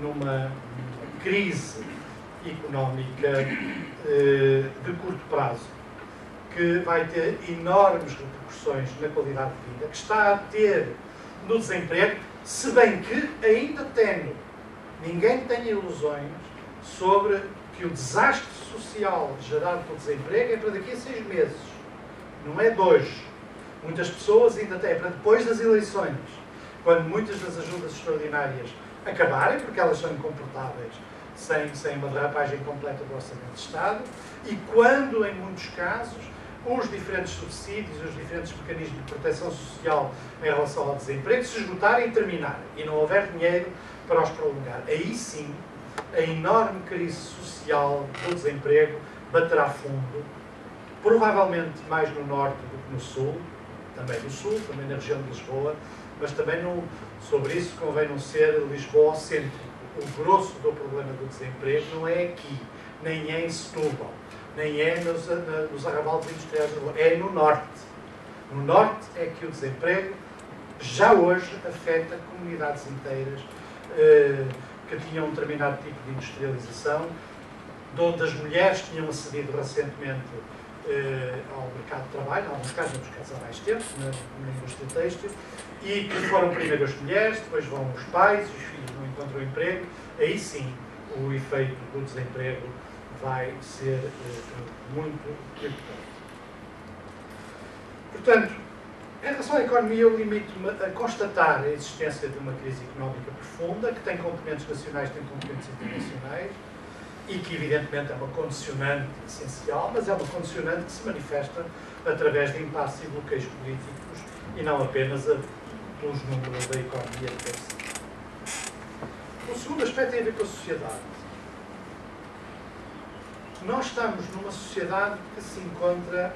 numa crise económica de curto prazo, que vai ter enormes repercussões na qualidade de vida, que está a ter no desemprego, se bem que ainda tenho, ninguém tem ilusões sobre que o desastre social gerado pelo desemprego é para daqui a 6 meses, não é de hoje. Muitas pessoas ainda têm para depois das eleições, quando muitas das ajudas extraordinárias acabarem, porque elas são incomportáveis, sem uma derrapagem completa do Orçamento de Estado, e quando, em muitos casos, os diferentes subsídios, os diferentes mecanismos de proteção social em relação ao desemprego se esgotarem e terminarem, e não houver dinheiro para os prolongar. Aí sim, a enorme crise social do desemprego baterá fundo, provavelmente mais no norte do que no sul, também no sul, também na região de Lisboa, mas também sobre isso convém não ser Lisboa-cêntrico. O grosso do problema do desemprego não é aqui, nem é em Setúbal, nem é nos arrabaldes industriais de Lisboa, é no norte. No norte é que o desemprego já hoje afeta comunidades inteiras que tinham um determinado tipo de industrialização, de onde as mulheres tinham acedido recentemente ao mercado de trabalho, em alguns casos há mais tempo, na indústria têxtil, e que foram primeiro as mulheres, depois vão os pais, os filhos não encontram emprego, aí sim o efeito do desemprego vai ser muito preocupante. Portanto, em relação à economia, eu limito-me a constatar a existência de uma crise económica profunda, que tem componentes nacionais, tem componentes internacionais, e que evidentemente é uma condicionante essencial, mas é uma condicionante que se manifesta através de impasses e bloqueios políticos e não apenas pelos números da economia de per si. O segundo aspecto tem a ver com a sociedade. Nós estamos numa sociedade que se encontra...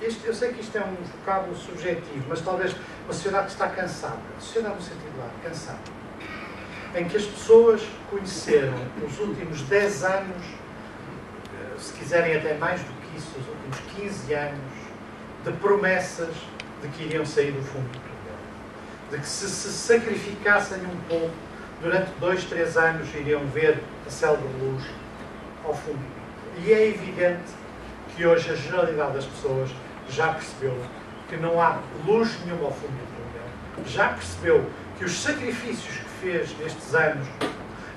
eu sei que isto é um vocábulo subjetivo, mas talvez uma sociedade que está cansada. A sociedade no sentido largo, cansada. Em que as pessoas conheceram os últimos 10 anos, se quiserem até mais do que isso, os últimos 15 anos, de promessas de que iriam sair do fundo do túnel. De que se sacrificassem um pouco, durante 2, 3 anos iriam ver a célebre luz ao fundo do túnel. E é evidente que hoje a generalidade das pessoas já percebeu que não há luz nenhuma ao fundo do túnel. Já percebeu que os sacrifícios que fez nestes anos,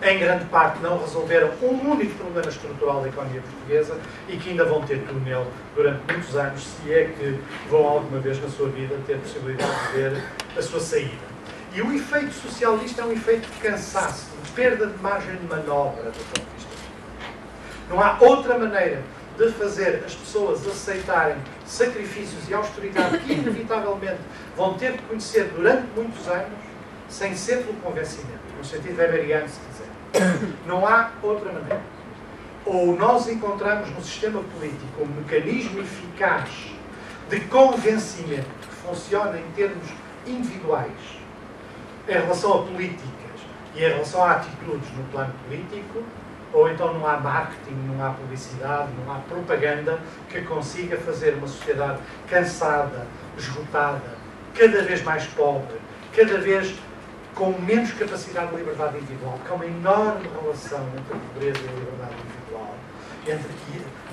em grande parte, não resolveram um único problema estrutural da economia portuguesa e que ainda vão ter túnel durante muitos anos, se é que vão alguma vez na sua vida ter possibilidade de ver a sua saída. E o efeito social disto é um efeito de cansaço, de perda de margem de manobra do ponto de vista. Não há outra maneira de fazer as pessoas aceitarem sacrifícios e austeridade que inevitavelmente vão ter de conhecer durante muitos anos, sem ser pelo convencimento, no sentido weberiano, se quiser. Não há outra maneira. Ou nós encontramos no sistema político um mecanismo eficaz de convencimento que funciona em termos individuais em relação a políticas e em relação a atitudes no plano político, ou então não há marketing, não há publicidade, não há propaganda que consiga fazer uma sociedade cansada, esgotada, cada vez mais pobre, cada vez com menos capacidade de liberdade individual, porque há uma enorme relação entre a pobreza e a liberdade individual,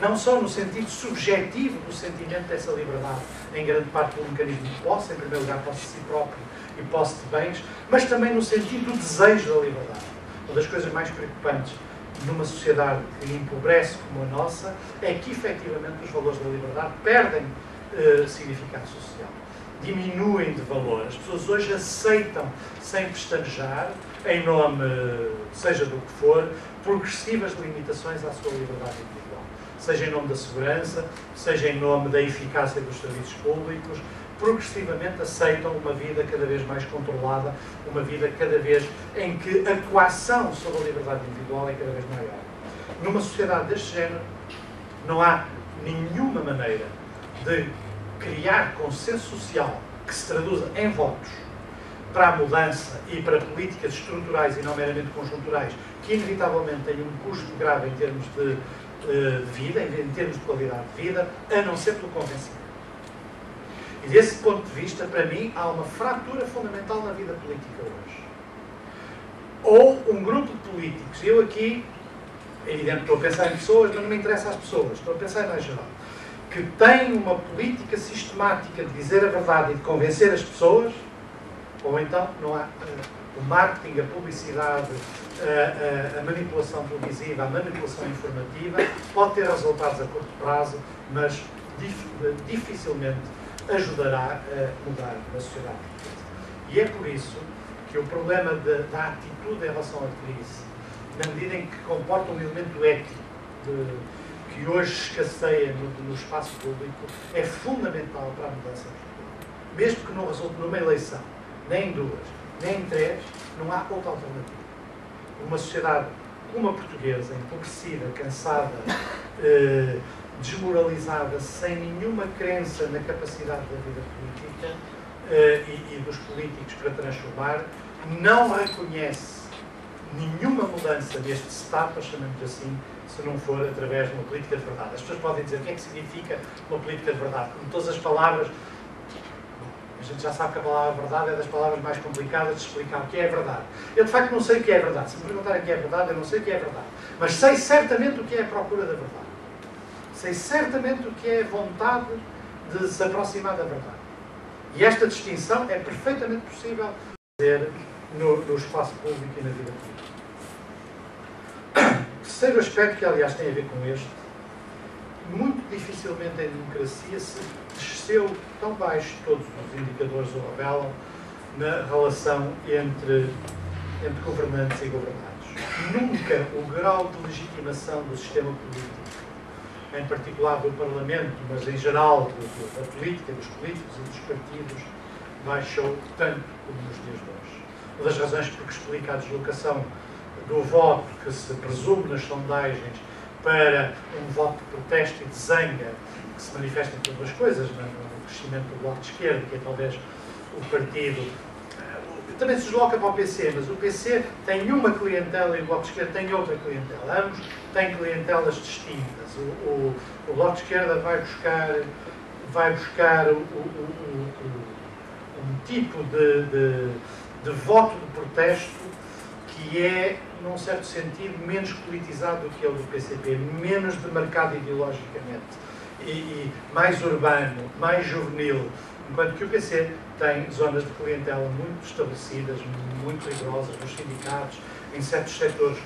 não só no sentido subjetivo do sentimento dessa liberdade, em grande parte pelo mecanismo de posse, em primeiro lugar posse de si próprio e posse de bens, mas também no sentido do desejo da liberdade. Uma das coisas mais preocupantes numa sociedade que empobrece como a nossa é que, efetivamente, os valores da liberdade perdem significado social. Diminuem de valor. As pessoas hoje aceitam, sem pestanejar, em nome, seja do que for, progressivas limitações à sua liberdade individual. Seja em nome da segurança, seja em nome da eficácia dos serviços públicos, progressivamente aceitam uma vida cada vez mais controlada, uma vida cada vez em que a coação sobre a liberdade individual é cada vez maior. Numa sociedade deste género, não há nenhuma maneira de criar consenso social que se traduza em votos para a mudança e para políticas estruturais e não meramente conjunturais, que inevitavelmente têm um custo grave em termos de vida, em termos de qualidade de vida, a não ser pelo convencimento. E desse ponto de vista, para mim, há uma fratura fundamental na vida política hoje. ou um grupo de políticos, eu aqui, é evidente que estou a pensar em pessoas, mas não me interessa as pessoas, estou a pensar em geral, que tem uma política sistemática de dizer a verdade e de convencer as pessoas, ou então não há o marketing, a publicidade, a manipulação televisiva, a manipulação informativa, pode ter resultados a curto prazo, mas dificilmente ajudará a mudar a sociedade. E é por isso que o problema da atitude em relação à crise, na medida em que comporta um elemento ético que hoje escasseia no espaço público, é fundamental para a mudança. Mesmo que não resulte numa eleição, nem em duas, nem em três, não há outra alternativa. Uma sociedade como a portuguesa, empobrecida, cansada, desmoralizada, sem nenhuma crença na capacidade da vida política e dos políticos para transformar, não reconhece nenhuma mudança neste setup, chamamos assim, se não for através de uma política de verdade. As pessoas podem dizer o que é que significa uma política de verdade. Como todas as palavras, a gente já sabe que a palavra verdade é das palavras mais complicadas de explicar o que é verdade. Eu, de facto, não sei o que é verdade. Se me perguntarem o que é verdade, eu não sei o que é verdade. Mas sei certamente o que é a procura da verdade. Sei certamente o que é a vontade de se aproximar da verdade. E esta distinção é perfeitamente possível fazer no espaço público e na vida pública. O terceiro aspecto, que aliás tem a ver com este, muito dificilmente a democracia se desceu tão baixo, todos os indicadores o revelam, na relação entre governantes e governados. Nunca o grau de legitimação do sistema político, em particular do Parlamento, mas em geral da política, dos políticos e dos partidos, baixou tanto como nos dias de hoje. Uma das razões porque explica a deslocação do voto que se presume nas sondagens para um voto de protesto e de zanga, que se manifesta em todas as coisas, no crescimento do Bloco de Esquerda, que é talvez o partido, também se desloca para o PC, mas o PC tem uma clientela e o Bloco de Esquerda tem outra clientela. Ambos têm clientelas distintas. O Bloco de Esquerda vai buscar um tipo de voto de protesto que é, num certo sentido, menos politizado do que é o do PCP, menos demarcado ideologicamente e mais urbano, mais juvenil, enquanto que o PC tem zonas de clientela muito estabelecidas, muito rigorosas nos sindicatos, em certos setores,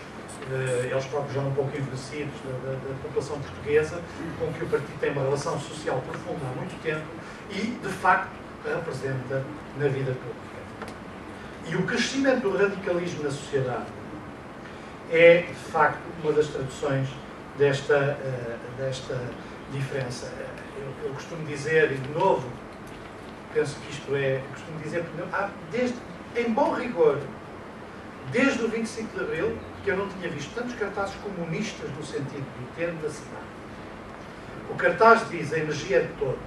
eles próprios já um pouco envelhecidos, da população portuguesa, com que o partido tem uma relação social profunda há muito tempo e, de facto, representa na vida pública. E o crescimento do radicalismo na sociedade é, de facto, uma das traduções desta diferença. Eu costumo dizer, e de novo, penso que isto é, costumo dizer, em bom rigor, desde o 25 de Abril, que eu não tinha visto tantos cartazes comunistas no sentido do termo da cidade. O cartaz diz a energia de todos.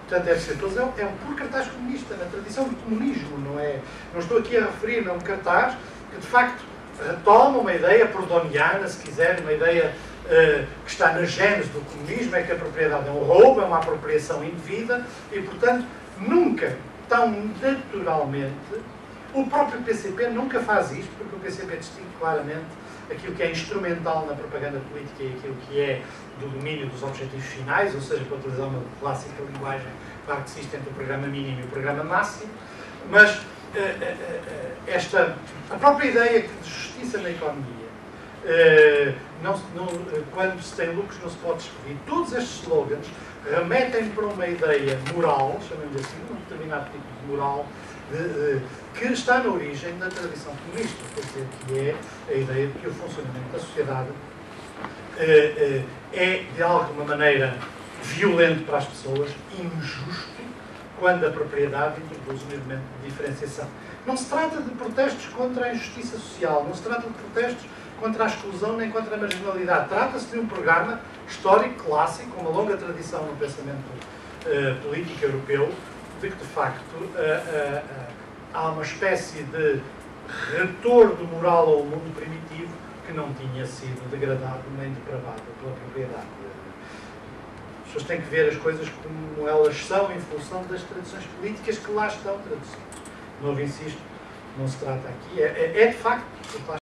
Portanto, deve ser todos. É um puro cartaz comunista, na tradição do comunismo, não é? Não estou aqui a referir-me a um cartaz que, de facto, retoma uma ideia proudhoniana, se quiser, uma ideia que está na gênese do comunismo, é que a propriedade é um roubo, é uma apropriação indevida e, portanto, nunca, tão naturalmente, o próprio PCP nunca faz isto, porque o PCP distingue claramente aquilo que é instrumental na propaganda política e aquilo que é do domínio dos objetivos finais, ou seja, para utilizar uma clássica linguagem marxista entre o programa mínimo e o programa máximo, mas a própria ideia de justiça na economia, quando se tem lucros não se pode despedir, todos estes slogans remetem para uma ideia moral, chamamos assim, um determinado tipo de moral, que está na origem da tradição comunista, quer dizer, que é a ideia de que o funcionamento da sociedade é, de alguma maneira, violento para as pessoas, injusto, quando a propriedade introduz um elemento de diferenciação. Não se trata de protestos contra a injustiça social, não se trata de protestos contra a exclusão nem contra a marginalidade. Trata-se de um programa histórico, clássico, com uma longa tradição no pensamento político europeu, de que, de facto, há uma espécie de retorno moral ao mundo primitivo que não tinha sido degradado nem depravado pela propriedade. As pessoas têm que ver as coisas como elas são em função das tradições políticas que lá estão traduzidas. De novo, insisto, não se trata aqui, é de facto,